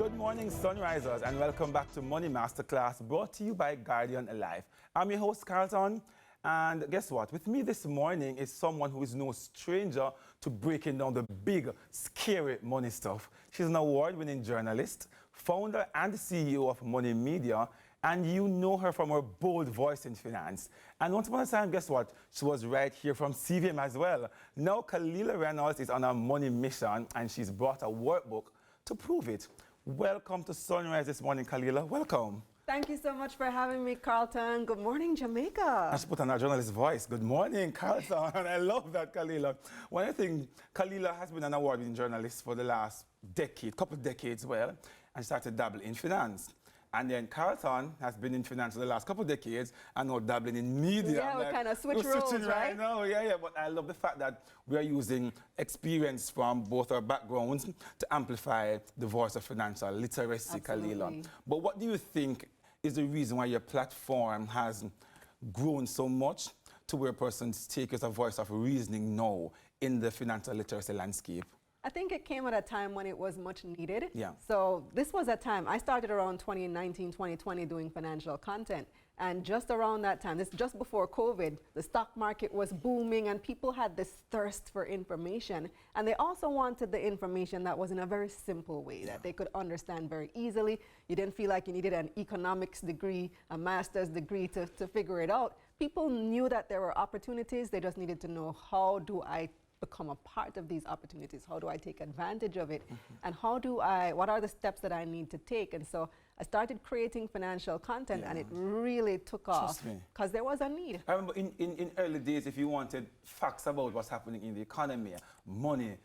Good morning, Sunrisers, and welcome back to Money Masterclass, brought to you by Guardian Life. I'm your host, Carlton, and guess what? With me this morning is someone who is no stranger to breaking down the big, scary money stuff. She's an award-winning journalist, founder and CEO of Money Media, and you know her from her bold voice in finance. And once upon a time, guess what? She was right here from CVM as well. Now, Kalilah Reynolds is on a money mission, and she's brought a workbook to prove it. Welcome to Sunrise this morning, Kalilah. Welcome. Thank you so much for having me, Carlton. Good morning, Jamaica. I should put on our journalist voice. Good morning, Carlton. I love that, Kalilah. One thing, Kalilah has been an award-winning journalist for the last decade, couple of decades, well, and started dabbling in finance. And then Carlton has been in finance for the last couple of decades and now dabbling in media. Yeah, we kind of switch roles, right now. Yeah. But I love the fact that we are using experience from both our backgrounds to amplify the voice of financial literacy, Kalilah. But what do you think is the reason why your platform has grown so much to where persons take as a voice of reasoning now in the financial literacy landscape? I think it came at a time when it was much needed. Yeah. So this was a time, I started around 2019, 2020 doing financial content. And just around that time, this just before COVID, the stock market was booming and people had this thirst for information. And they also wanted the information that was in a very simple way, that they could understand very easily. You didn't feel like you needed an economics degree, a master's degree to figure it out. People knew that there were opportunities. They just needed to know, how do I become a part of these opportunities? How do I take advantage of it? And what are the steps that I need to take? And so I started creating financial content and it really took off because there was a need. I remember in early days, if you wanted facts about what's happening in the economy, money,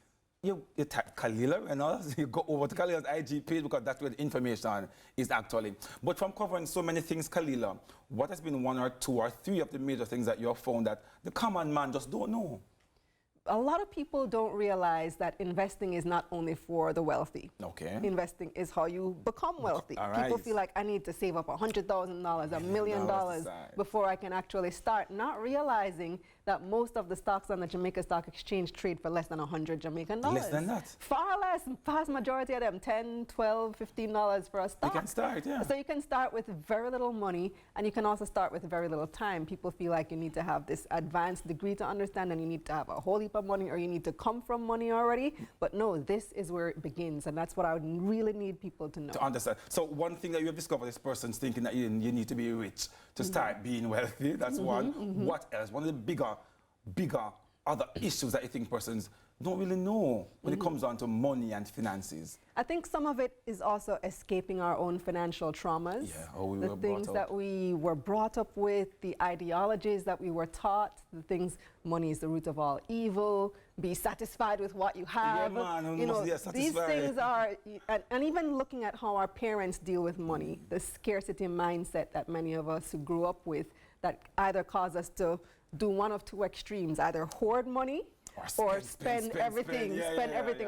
you type Kalilah and you go over to Kalilah's IG page because that's where the information is actually. But from covering so many things, Kalilah, what has been one or two or three of the major things that you have found that the common man just don't know? A lot of people don't realize that investing is not only for the wealthy. Okay. Investing is how you become wealthy. All right. People feel like I need to save up $100,000, $1 million before I can actually start, not realizing that most of the stocks on the Jamaica Stock Exchange trade for less than 100 Jamaican dollars. Less than that? Far less. Vast majority of them, $10, $12, $15 for a stock. You can start, yeah. So you can start with very little money, and you can also start with very little time. People feel like you need to have this advanced degree to understand, and you need to have a whole heap of money, or you need to come from money already. But no, this is where it begins, and that's what I would really need people to know. To understand. So one thing that you have discovered is persons thinking that you need to be rich to start being wealthy. That's one. What else? One of the bigger other issues that you think persons don't really know when it comes down to money and finances? I think some of it is also escaping our own financial traumas. Yeah, the things that we were brought up with, the ideologies that we were taught, the things, money is the root of all evil, be satisfied with what you have. Yeah, man, you know, these things are, and even looking at how our parents deal with money, the scarcity mindset that many of us who grew up with, that either cause us to do one of two extremes, either hoard money or spend everything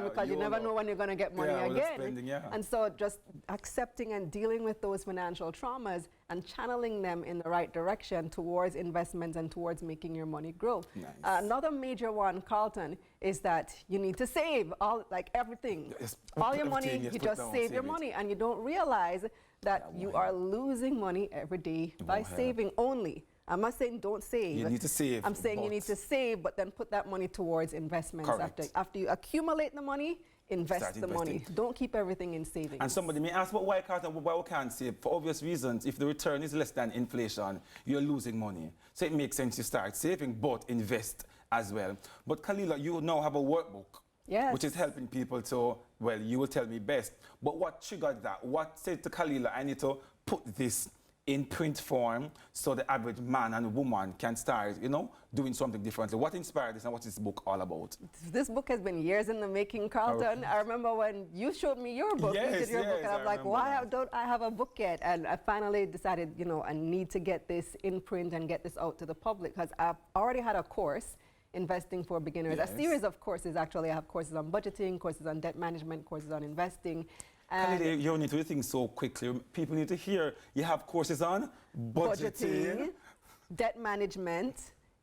because you never know when you're going to get money again. And so just accepting and dealing with those financial traumas and channeling them in the right direction towards investments and towards making your money grow. Another major one, Carlton, is that you need to save everything. All your money, you just save your money, and you don't realize that you are losing money every day by saving only. I'm not saying don't save. You need to save. I'm saying you need to save, but then put that money towards investments. After you accumulate the money, invest the money. Don't keep everything in savings. And somebody may ask, but why we can't save? For obvious reasons, if the return is less than inflation, you're losing money. So it makes sense you start saving, but invest as well. But Kalilah, you now have a workbook. Yes. Which is helping people to, well, you will tell me best. But what triggered that? What said to Kalilah, I need to put this in print form so the average man and woman can start, doing something differently? What inspired this and what is this book all about? This book has been years in the making, Carlton. I remember when you showed me your book, you did your book, and I'm like, why don't I have a book yet? And I finally decided, I need to get this in print and get this out to the public, because I've already had a course, Investing for Beginners, a series of courses actually. I have courses on budgeting, courses on debt management, courses on investing. Kalilah, you don't need to do things so quickly. People need to hear you have courses on budgeting, debt management,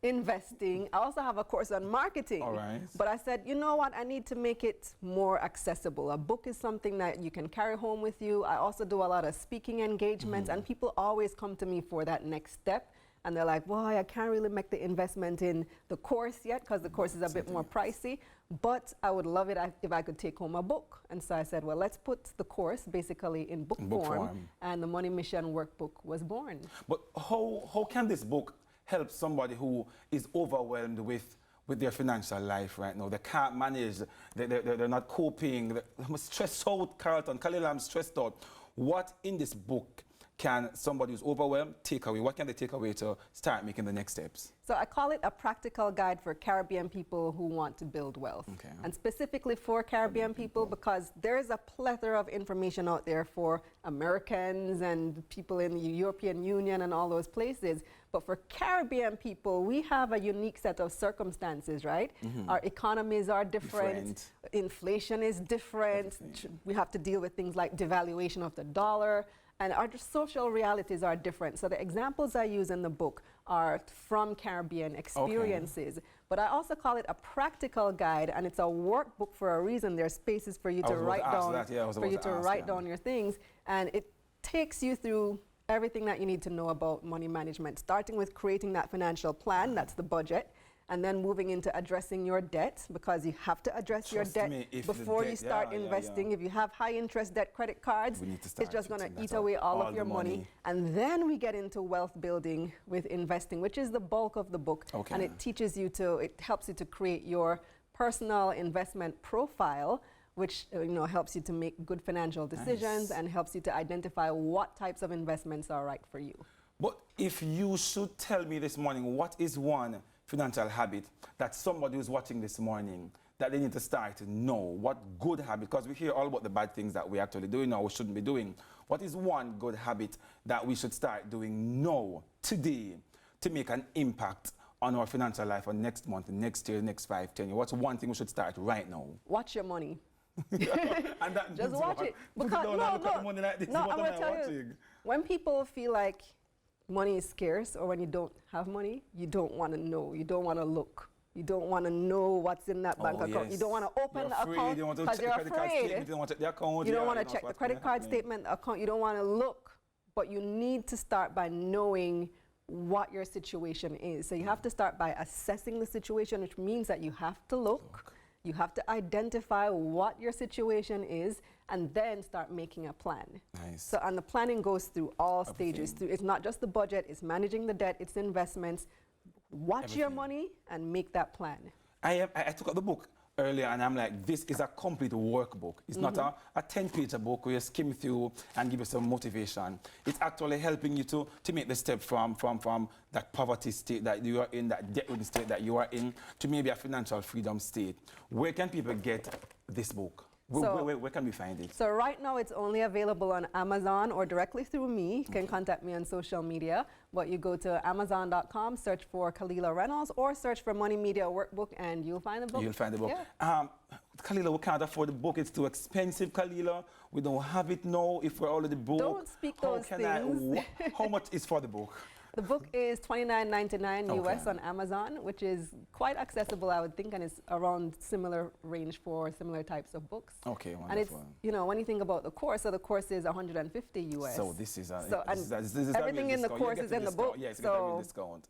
investing. I also have a course on marketing. All right. But I said, you know what, I need to make it more accessible. A book is something that you can carry home with you. I also do a lot of speaking engagements, and people always come to me for that next step. And they're like, well, I can't really make the investment in the course yet because the course is a bit more pricey, but I would love it if I could take home a book. And so I said, well, let's put the course basically in book form, and the Money Mission Workbook was born. But how can this book help somebody who is overwhelmed with their financial life right now? They can't manage, they're not coping, I'm stressed out, Carlton, Kalilah, I'm stressed out. What in this book can somebody who's overwhelmed take away? What can they take away to start making the next steps? So I call it a practical guide for Caribbean people who want to build wealth. Okay. And specifically for Caribbean people, because there is a plethora of information out there for Americans and people in the European Union and all those places. But for Caribbean people, we have a unique set of circumstances, right? Our economies are different. Inflation is different. We have to deal with things like devaluation of the dollar. And our social realities are different. So the examples I use in the book are from Caribbean experiences. Okay. But I also call it a practical guide, and it's a workbook for a reason. There's spaces for you to write down your things, and it takes you through everything that you need to know about money management, starting with creating that financial plan, that's the budget, and then moving into addressing your debt, because you have to address your debt before you start investing. If you have high interest debt credit cards, it's just going to eat away all of your money. And then we get into wealth building with investing, which is the bulk of the book. And it teaches you it helps you to create your personal investment profile, which helps you to make good financial decisions and helps you to identify what types of investments are right for you. But if you should tell me this morning, what is one financial habit that somebody who's watching this morning that they need to start to know? What good habit? Because we hear all about the bad things that we actually doing or we shouldn't be doing. What is one good habit that we should start doing now, today, to make an impact on our financial life for next month, next year, next 5, 10 years? What's one thing we should start right now? Watch your money. And that just watch it. Because I'm going to tell you, when people feel like money is scarce, or when you don't have money, you don't want to know. You don't want to look. You don't want to know what's in that bank account. You don't want to open the account because you're afraid. You don't want to check the account. You don't want to check the credit card statement, account. You don't want to look. But you need to start by knowing what your situation is. So you have to start by assessing the situation, which means that you have to look. You have to identify what your situation is, and then start making a plan. So, and the planning goes through all stages. It's not just the budget, it's managing the debt, it's investments. Watch your money and make that plan. I took out the book earlier and I'm like, this is a complete workbook. It's not a 10-page book where you skim through and give you some motivation. It's actually helping you to make the step from that poverty state that you are in, that debt-ridden state that you are in, to maybe a financial freedom state. Where can people get this book? Where can we find it? So right now it's only available on Amazon or directly through me. You can contact me on social media. But you go to Amazon.com, search for Kalilah Reynolds, or search for Money Media Workbook, and you'll find the book. You'll find the book. Yeah. Kalilah, we can't afford the book. It's too expensive, Kalilah. We don't have it now if we're already broke. Don't speak those things. How much is for the book? The book is $29.99 US on Amazon, which is quite accessible, I would think, and it's around similar range for similar types of books. Okay, wonderful. And it's, when you think about the course, so the course is $150 US. So this is everything in the course is in the book. Yes, you get a real discount.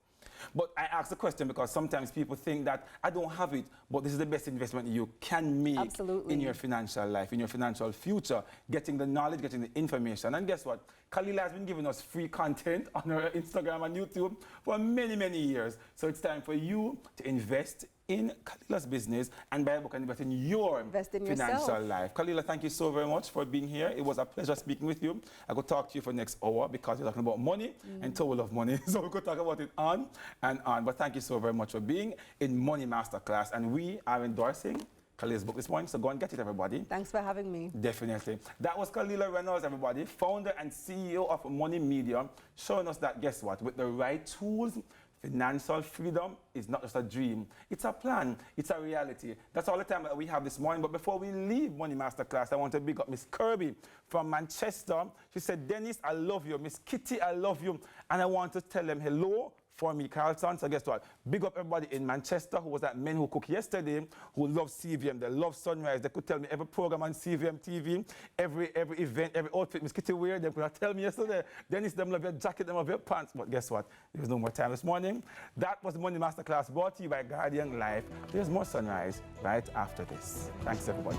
But I ask the question because sometimes people think that I don't have it, but this is the best investment you can make in your financial life, in your financial future, getting the knowledge, getting the information. And guess what? Kalilah has been giving us free content on her Instagram and YouTube for many, many years. So it's time for you to invest in Kalilah's business and buy a book and invest in your financial life. Kalilah, thank you so very much for being here. It was a pleasure speaking with you. I could talk to you for the next hour because we're talking about money and total of money. So we could talk about it on and on. But thank you so very much for being in Money Masterclass. And we are endorsing Kalilah's book this morning, so go and get it, everybody. Thanks for having me. Definitely. That was Kalilah Reynolds, everybody, founder and CEO of Money Media, showing us that, guess what, with the right tools, financial freedom is not just a dream. It's a plan. It's a reality. That's all the time that we have this morning. But before we leave Money Masterclass, I want to big up Miss Kirby from Manchester. She said, Dennis, I love you. Miss Kitty, I love you. And I want to tell them hello for me, Carlton. So guess what? Big up everybody in Manchester who was at Men Who Cook yesterday, who love CVM. They love Sunrise. They could tell me every program on CVMTV, every event, every outfit Miss Kitty wear. They could tell me yesterday, Dennis, them love your jacket, them love your pants. But guess what? There's no more time this morning. That was the Money Masterclass brought to you by Guardian Life. There's more Sunrise right after this. Thanks, everybody.